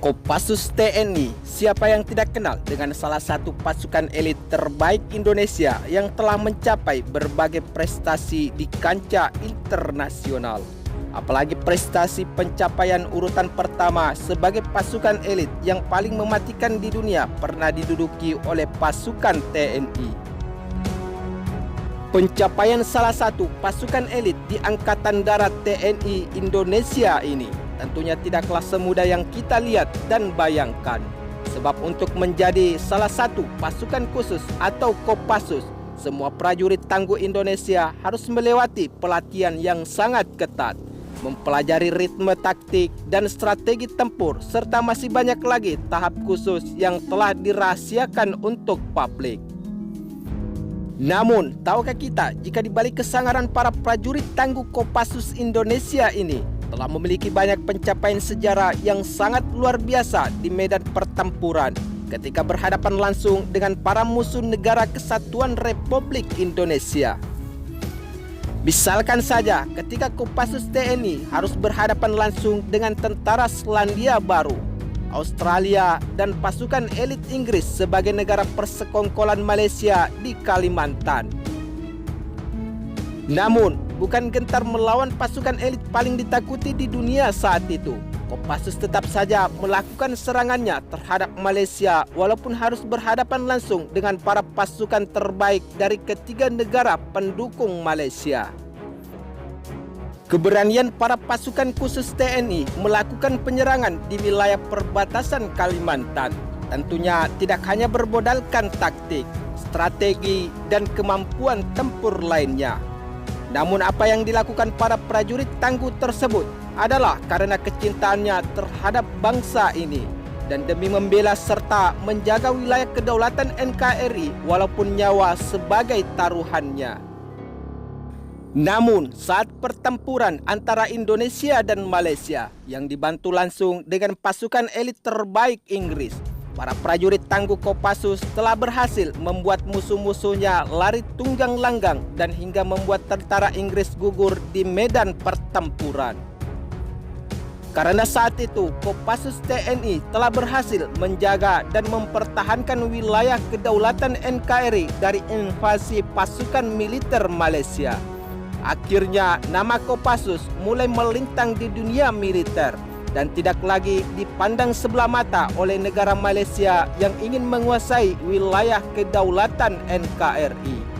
Kopassus TNI, siapa yang tidak kenal dengan salah satu pasukan elit terbaik Indonesia yang telah mencapai berbagai prestasi di kancah internasional. Apalagi prestasi pencapaian urutan pertama sebagai pasukan elit yang paling mematikan di dunia pernah diduduki oleh pasukan TNI. Pencapaian salah satu pasukan elit di Angkatan Darat TNI Indonesia ini tentunya tidaklah semudah yang kita lihat dan bayangkan. Sebab untuk menjadi salah satu pasukan khusus atau Kopassus, semua prajurit tangguh Indonesia harus melewati pelatihan yang sangat ketat, mempelajari ritme taktik dan strategi tempur, serta masih banyak lagi tahap khusus yang telah dirahasiakan untuk publik. Namun, tahukah kita jika di balik kesangaran para prajurit tangguh Kopassus Indonesia ini telah memiliki banyak pencapaian sejarah yang sangat luar biasa di medan pertempuran ketika berhadapan langsung dengan para musuh Negara Kesatuan Republik Indonesia. Misalkan saja ketika Kopassus TNI harus berhadapan langsung dengan tentara Selandia Baru, Australia, dan pasukan elit Inggris sebagai negara persekongkolan Malaysia di Kalimantan. Namun, bukan gentar melawan pasukan elit paling ditakuti di dunia saat itu. Kopassus tetap saja melakukan serangannya terhadap Malaysia walaupun harus berhadapan langsung dengan para pasukan terbaik dari ketiga negara pendukung Malaysia. Keberanian para pasukan khusus TNI melakukan penyerangan di wilayah perbatasan Kalimantan tentunya tidak hanya bermodalkan taktik, strategi, dan kemampuan tempur lainnya. Namun apa yang dilakukan para prajurit tangguh tersebut adalah karena kecintaannya terhadap bangsa ini dan demi membela serta menjaga wilayah kedaulatan NKRI walaupun nyawa sebagai taruhannya. Namun saat pertempuran antara Indonesia dan Malaysia yang dibantu langsung dengan pasukan elit terbaik Inggris, para prajurit tangguh Kopassus telah berhasil membuat musuh-musuhnya lari tunggang langgang dan hingga membuat tentara Inggris gugur di medan pertempuran. Karena saat itu Kopassus TNI telah berhasil menjaga dan mempertahankan wilayah kedaulatan NKRI dari invasi pasukan militer Malaysia. Akhirnya nama Kopassus mulai melintang di dunia militer dan tidak lagi dipandang sebelah mata oleh negara Malaysia yang ingin menguasai wilayah kedaulatan NKRI.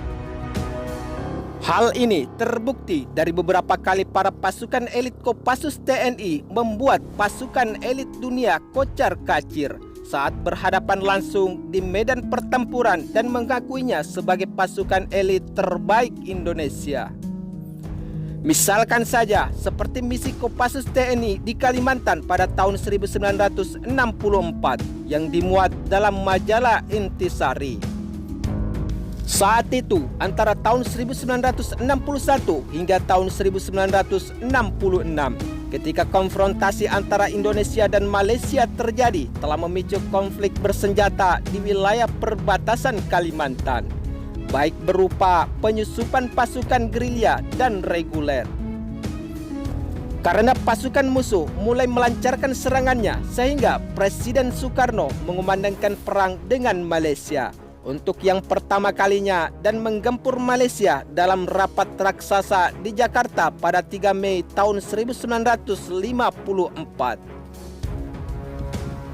Hal ini terbukti dari beberapa kali para pasukan elit Kopassus TNI membuat pasukan elit dunia kocar-kacir saat berhadapan langsung di medan pertempuran dan mengakuinya sebagai pasukan elit terbaik Indonesia. Misalkan saja seperti misi Kopassus TNI di Kalimantan pada tahun 1964 yang dimuat dalam majalah Intisari. Saat itu antara tahun 1961 hingga tahun 1966 ketika konfrontasi antara Indonesia dan Malaysia terjadi telah memicu konflik bersenjata di wilayah perbatasan Kalimantan, baik berupa penyusupan pasukan gerilya dan reguler. Karena pasukan musuh mulai melancarkan serangannya sehingga Presiden Soekarno mengumandangkan perang dengan Malaysia untuk yang pertama kalinya dan menggempur Malaysia dalam rapat raksasa di Jakarta pada 3 Mei tahun 1954.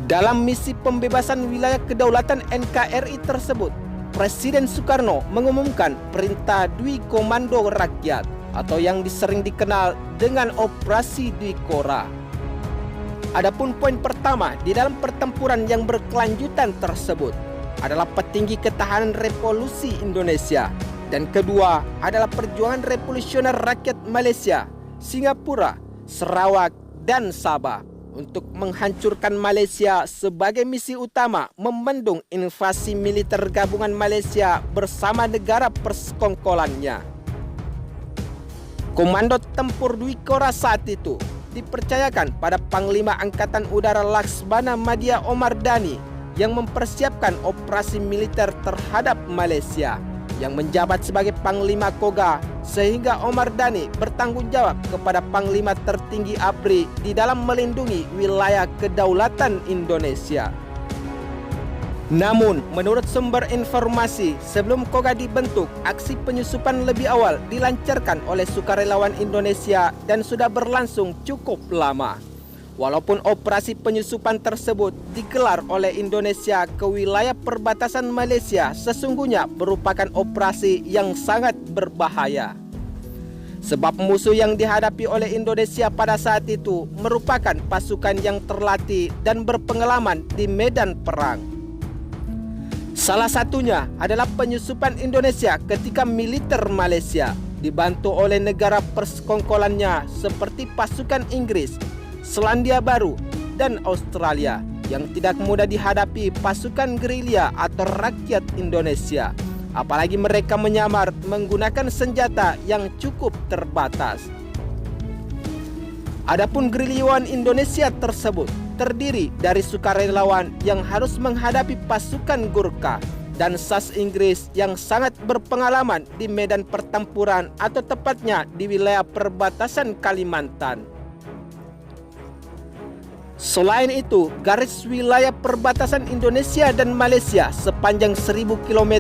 Dalam misi pembebasan wilayah kedaulatan NKRI tersebut, Presiden Soekarno mengumumkan Perintah Dwi Komando Rakyat atau yang sering dikenal dengan Operasi Dwi Kora. Adapun poin pertama di dalam pertempuran yang berkelanjutan tersebut adalah petinggi ketahanan revolusi Indonesia dan kedua adalah perjuangan revolusioner rakyat Malaysia, Singapura, Sarawak, dan Sabah untuk menghancurkan Malaysia sebagai misi utama membendung invasi militer gabungan Malaysia bersama negara persekongkolannya. Komando Tempur Dwi Kora saat itu dipercayakan pada Panglima Angkatan Udara Laksmana Madya Omar Dani yang mempersiapkan operasi militer terhadap Malaysia, yang menjabat sebagai Panglima Koga sehingga Omar Dhani bertanggung jawab kepada Panglima Tertinggi ABRI di dalam melindungi wilayah kedaulatan Indonesia. Namun, menurut sumber informasi, sebelum KOGA dibentuk, aksi penyusupan lebih awal dilancarkan oleh sukarelawan Indonesia dan sudah berlangsung cukup lama. Walaupun operasi penyusupan tersebut digelar oleh Indonesia ke wilayah perbatasan Malaysia, sesungguhnya merupakan operasi yang sangat berbahaya. Sebab musuh yang dihadapi oleh Indonesia pada saat itu merupakan pasukan yang terlatih dan berpengalaman di medan perang. Salah satunya adalah penyusupan Indonesia ketika militer Malaysia dibantu oleh negara persekongkolannya seperti pasukan Inggris, Selandia Baru, dan Australia yang tidak mudah dihadapi pasukan gerilya atau rakyat Indonesia. Apalagi mereka menyamar menggunakan senjata yang cukup terbatas. Adapun gerilyawan Indonesia tersebut terdiri dari sukarelawan yang harus menghadapi pasukan Gurkha dan SAS Inggris yang sangat berpengalaman di medan pertempuran atau tepatnya di wilayah perbatasan Kalimantan. Selain itu, garis wilayah perbatasan Indonesia dan Malaysia sepanjang 1000 km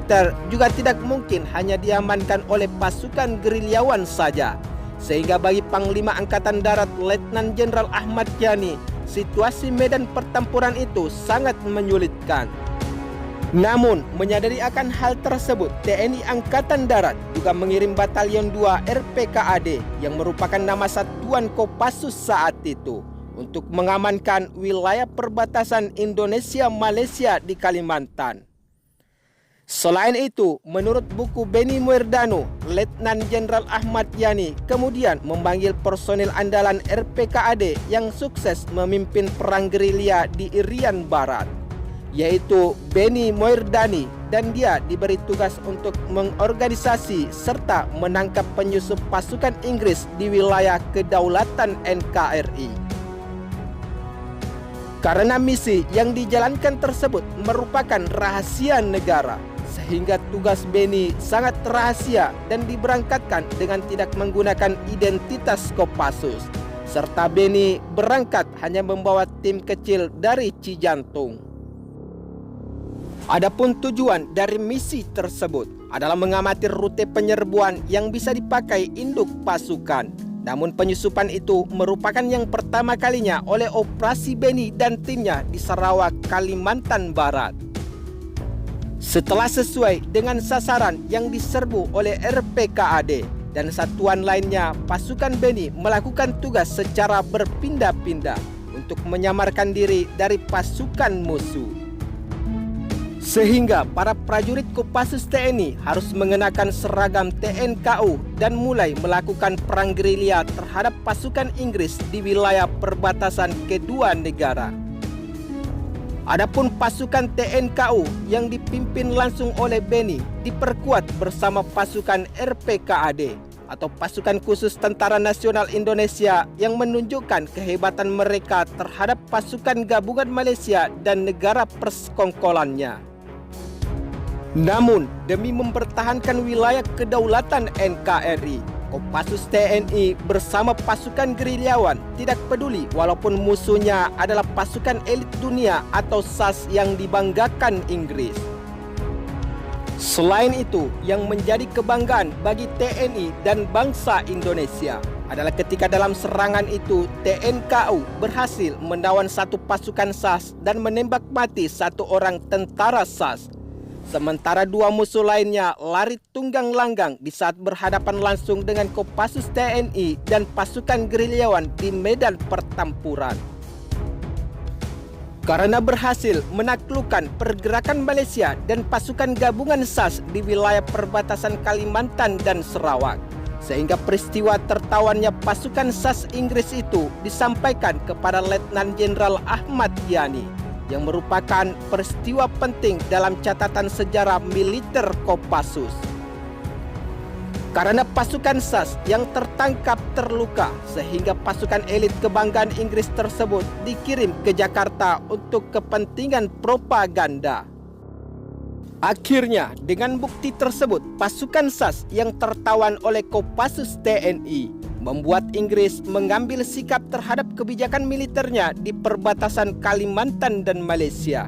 juga tidak mungkin hanya diamankan oleh pasukan gerilyawan saja. Sehingga bagi Panglima Angkatan Darat Letnan Jenderal Ahmad Yani, situasi medan pertempuran itu sangat menyulitkan. Namun, menyadari akan hal tersebut, TNI Angkatan Darat juga mengirim Batalion 2 RPKAD yang merupakan nama satuan Kopassus saat itu untuk mengamankan wilayah perbatasan Indonesia-Malaysia di Kalimantan. Selain itu, menurut buku Beni Moerdano, Letnan Jenderal Ahmad Yani kemudian memanggil personil andalan RPKAD yang sukses memimpin perang gerilya di Irian Barat, yaitu Beni Moerdani, dan dia diberi tugas untuk mengorganisasi serta menangkap penyusup pasukan Inggris di wilayah kedaulatan NKRI. Karena misi yang dijalankan tersebut merupakan rahasia negara, sehingga tugas Beni sangat rahasia dan diberangkatkan dengan tidak menggunakan identitas Kopassus. Serta Beni berangkat hanya membawa tim kecil dari Cijantung. Adapun tujuan dari misi tersebut adalah mengamati rute penyerbuan yang bisa dipakai induk pasukan. Namun penyusupan itu merupakan yang pertama kalinya oleh operasi Beni dan timnya di Sarawak, Kalimantan Barat. Setelah sesuai dengan sasaran yang diserbu oleh RPKAD dan satuan lainnya, pasukan Beni melakukan tugas secara berpindah-pindah untuk menyamarkan diri dari pasukan musuh. Sehingga para prajurit Kopassus TNI harus mengenakan seragam TNKU dan mulai melakukan perang gerilya terhadap pasukan Inggris di wilayah perbatasan kedua negara. Adapun pasukan TNKU yang dipimpin langsung oleh Beni diperkuat bersama pasukan RPKAD atau Pasukan Khusus Tentara Nasional Indonesia yang menunjukkan kehebatan mereka terhadap pasukan gabungan Malaysia dan negara persekongkolannya. Namun, demi mempertahankan wilayah kedaulatan NKRI, Kopassus TNI bersama pasukan gerilyawan tidak peduli walaupun musuhnya adalah pasukan elit dunia atau SAS yang dibanggakan Inggris. Selain itu, yang menjadi kebanggaan bagi TNI dan bangsa Indonesia adalah ketika dalam serangan itu TNKU berhasil menawan satu pasukan SAS dan menembak mati satu orang tentara SAS. Sementara dua musuh lainnya lari tunggang langgang di saat berhadapan langsung dengan Kopassus TNI dan pasukan gerilyawan di medan pertempuran. Karena berhasil menaklukkan pergerakan Malaysia dan pasukan gabungan SAS di wilayah perbatasan Kalimantan dan Sarawak, sehingga peristiwa tertawannya pasukan SAS Inggris itu disampaikan kepada Letnan Jenderal Ahmad Yani, yang merupakan peristiwa penting dalam catatan sejarah militer Kopassus. Karena pasukan SAS yang tertangkap terluka, sehingga pasukan elit kebanggaan Inggris tersebut dikirim ke Jakarta untuk kepentingan propaganda. Akhirnya, dengan bukti tersebut, pasukan SAS yang tertawan oleh Kopassus TNI membuat Inggris mengambil sikap terhadap kebijakan militernya di perbatasan Kalimantan dan Malaysia.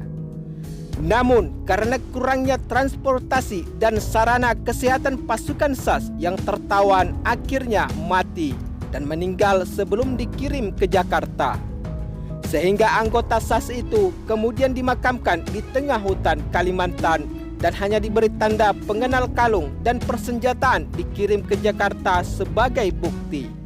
Namun, karena kurangnya transportasi dan sarana kesehatan pasukan SAS yang tertawan akhirnya mati dan meninggal sebelum dikirim ke Jakarta. Sehingga anggota SAS itu kemudian dimakamkan di tengah hutan Kalimantan dan hanya diberi tanda pengenal kalung dan persenjataan dikirim ke Jakarta sebagai bukti.